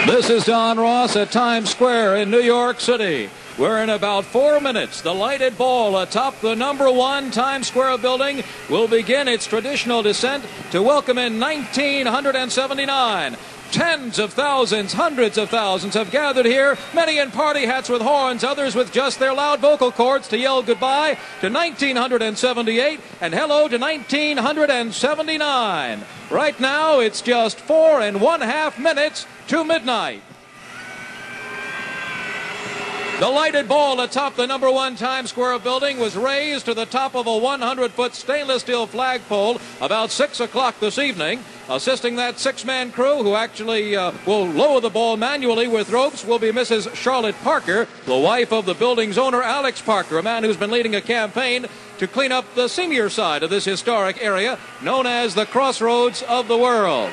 This is Don Ross at Times Square in New York City, where in about 4 minutes, the lighted ball atop the #1 Times Square building will begin its traditional descent to welcome in 1979. Tens of thousands, hundreds of thousands have gathered here, many in party hats with horns, others with just their loud vocal cords to yell goodbye to 1978 and hello to 1979. Right now, it's just 4½ minutes to midnight. The lighted ball atop the #1 Times Square building was raised to the top of a 100-foot stainless steel flagpole about 6 o'clock this evening. Assisting that six-man crew, who actually will lower the ball manually with ropes, will be Mrs. Charlotte Parker, the wife of the building's owner, Alex Parker, a man who's been leading a campaign to clean up the senior side of this historic area known as the Crossroads of the World.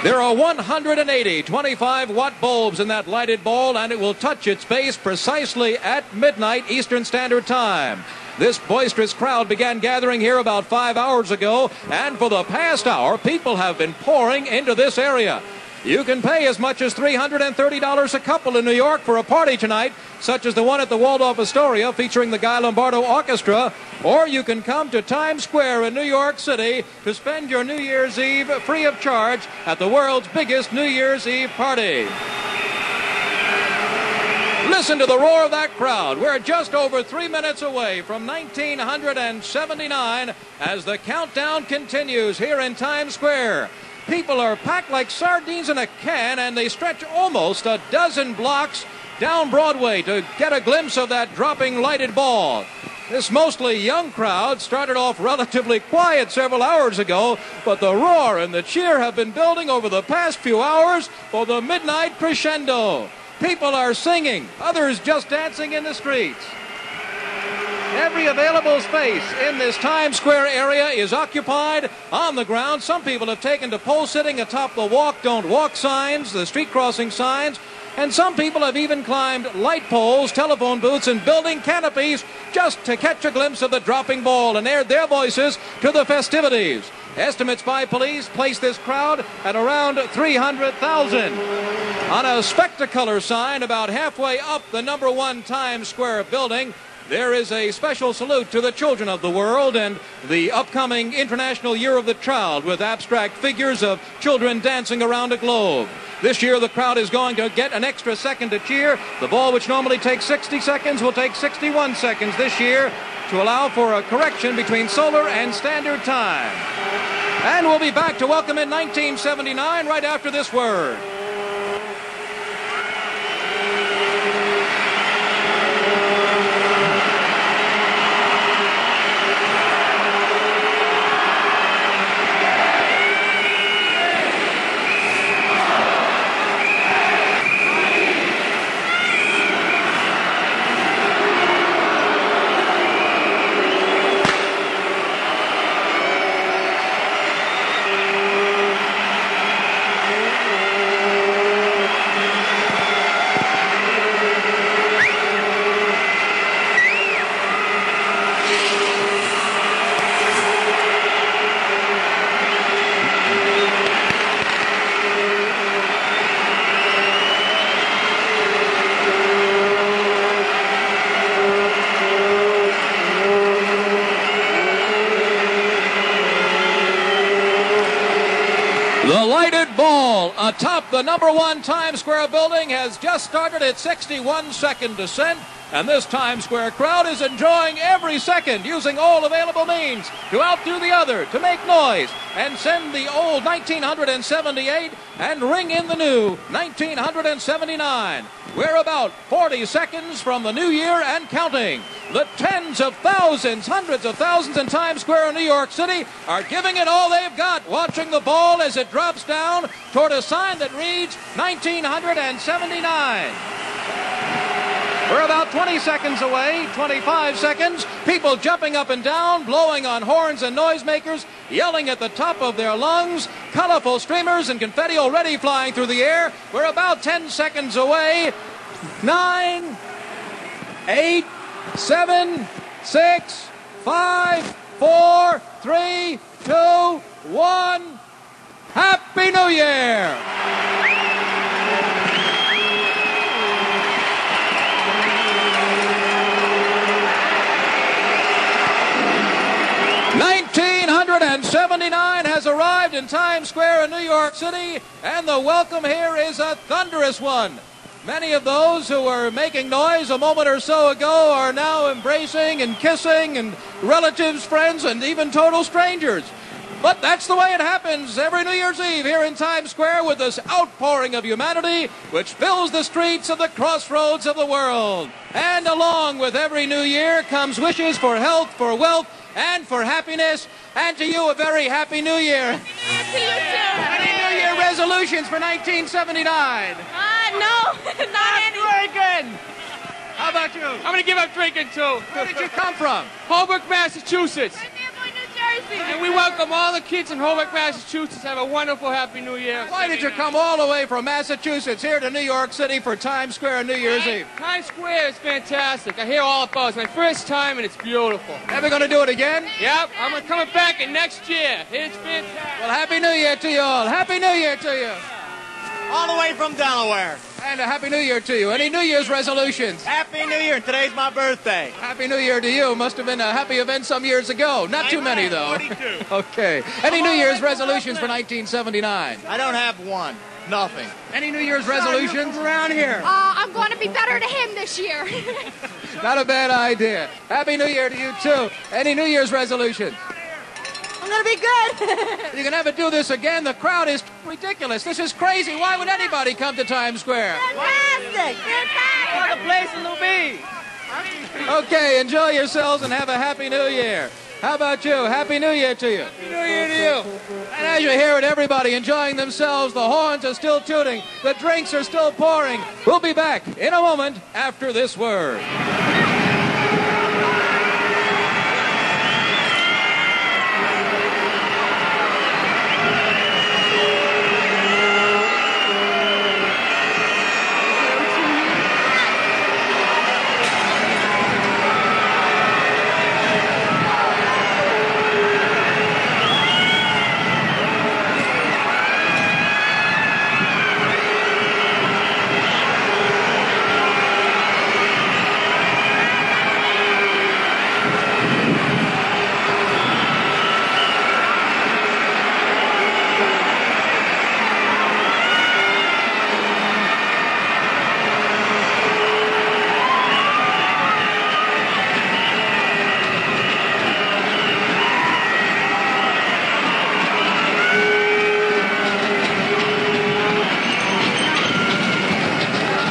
There are 180 25-watt bulbs in that lighted ball, and it will touch its base precisely at midnight Eastern Standard Time. This boisterous crowd began gathering here about 5 hours ago, and for the past hour, people have been pouring into this area. You can pay as much as $330 a couple in New York for a party tonight, such as the one at the Waldorf Astoria featuring the Guy Lombardo Orchestra, or you can come to Times Square in New York City to spend your New Year's Eve free of charge at the world's biggest New Year's Eve party. Listen to the roar of that crowd. We're just over 3 minutes away from 1979 as the countdown continues here in Times Square. People are packed like sardines in a can, and they stretch almost a dozen blocks down Broadway to get a glimpse of that dropping lighted ball. This mostly young crowd started off relatively quiet several hours ago, but the roar and the cheer have been building over the past few hours for the midnight crescendo. People are singing, others just dancing in the streets. Every available space in this Times Square area is occupied on the ground. Some people have taken to pole sitting atop the walk, don't walk signs, the street crossing signs, and some people have even climbed light poles, telephone booths, and building canopies just to catch a glimpse of the dropping ball and add their voices to the festivities. Estimates by police place this crowd at around 300,000. On a Spectacolor sign about halfway up the #1 Times Square building, there is a special salute to the children of the world and the upcoming International Year of the Child, with abstract figures of children dancing around a globe. This year, the crowd is going to get an extra second to cheer. The ball, which normally takes 60 seconds, will take 61 seconds this year to allow for a correction between solar and standard time. And we'll be back to welcome in 1979 right after this word. The lighted ball atop the #1 Times Square building has just started its 61-second descent, and this Times Square crowd is enjoying every second, using all available means to outdo the other, to make noise, and send the old 1978 and ring in the new 1979. We're about 40 seconds from the new year and counting. The tens of thousands, hundreds of thousands in Times Square in New York City are giving it all they've got, watching the ball as it drops down toward a sign that reads 1979. We're about 20 seconds away, 25 seconds. People jumping up and down, blowing on horns and noisemakers, yelling at the top of their lungs. Colorful streamers and confetti already flying through the air. We're about 10 seconds away. 9, 8, 7, 6, 5, 4, 3, 2, 1. Happy New Year! has arrived in Times Square in New York City, and the welcome here is a thunderous one. Many of those who were making noise a moment or so ago are now embracing and kissing, and relatives, friends, and even total strangers. But that's the way it happens every New Year's Eve here in Times Square, with this outpouring of humanity which fills the streets of the crossroads of the world. And along with every new year comes wishes for health, for wealth, and for happiness. And to you, a very happy New Year. To you too. Any New Year resolutions for 1979? No, not any. Drinking. How about you? I'm going to give up drinking, too. Where did you come from? Holbrook, Massachusetts. New Jersey. And we welcome all the kids in Holbrook, Massachusetts. Have a wonderful, happy New Year. Why did you come all the way from Massachusetts here to New York City for Times Square on New Year's Eve? Times Square is fantastic. I hear all about it. It's my first time, and it's beautiful. Ever going to do it again? Yep, I'm coming back in next year. It's fantastic. Well, Happy New Year to you all. Happy New Year to you. All the way from Delaware. And a Happy New Year to you. Any New Year's resolutions? Happy New Year. Today's my birthday. Happy New Year to you. Must have been a happy event some years ago. Not too many, though. 42. Okay. Any New Year's resolutions for 1979? I don't have one. Nothing. Any New Year's resolutions? Around here. I'm going to be better to him this year. Not a bad idea. Happy New Year to you, too. Any New Year's resolutions? I'm going to be good. You can never do this again. The crowd is ridiculous. This is crazy. Why would anybody come to Times Square? Fantastic. What a place to be. Okay, enjoy yourselves and have a Happy New Year. How about you? Happy New Year to you. Happy New Year to you. And as you hear it, everybody enjoying themselves. The horns are still tooting. The drinks are still pouring. We'll be back in a moment after this word.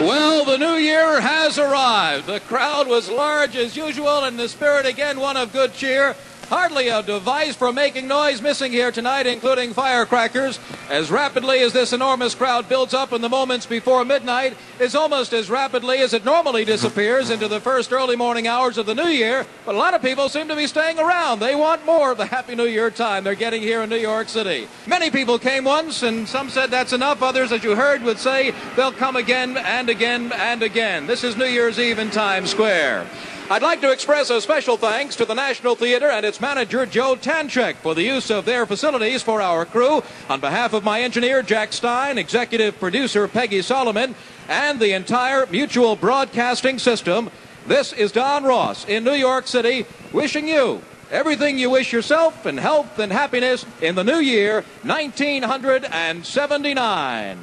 Well, the new year has arrived. The crowd was large as usual, and the spirit again one of good cheer. Hardly a device for making noise missing here tonight, including firecrackers. As rapidly as this enormous crowd builds up in the moments before midnight, is almost as rapidly as it normally disappears into the first early morning hours of the new year. But a lot of people seem to be staying around. They want more of the Happy New Year time they're getting here in New York City. Many people came once, and some said that's enough. Others, as you heard, would say they'll come again and again and again. This is New Year's Eve in Times Square. I'd like to express a special thanks to the National Theater and its manager, Joe Tanchek, for the use of their facilities for our crew. On behalf of my engineer, Jack Stein, executive producer, Peggy Solomon, and the entire Mutual Broadcasting System, this is Don Ross in New York City, wishing you everything you wish yourself in health and happiness in the new year, 1979.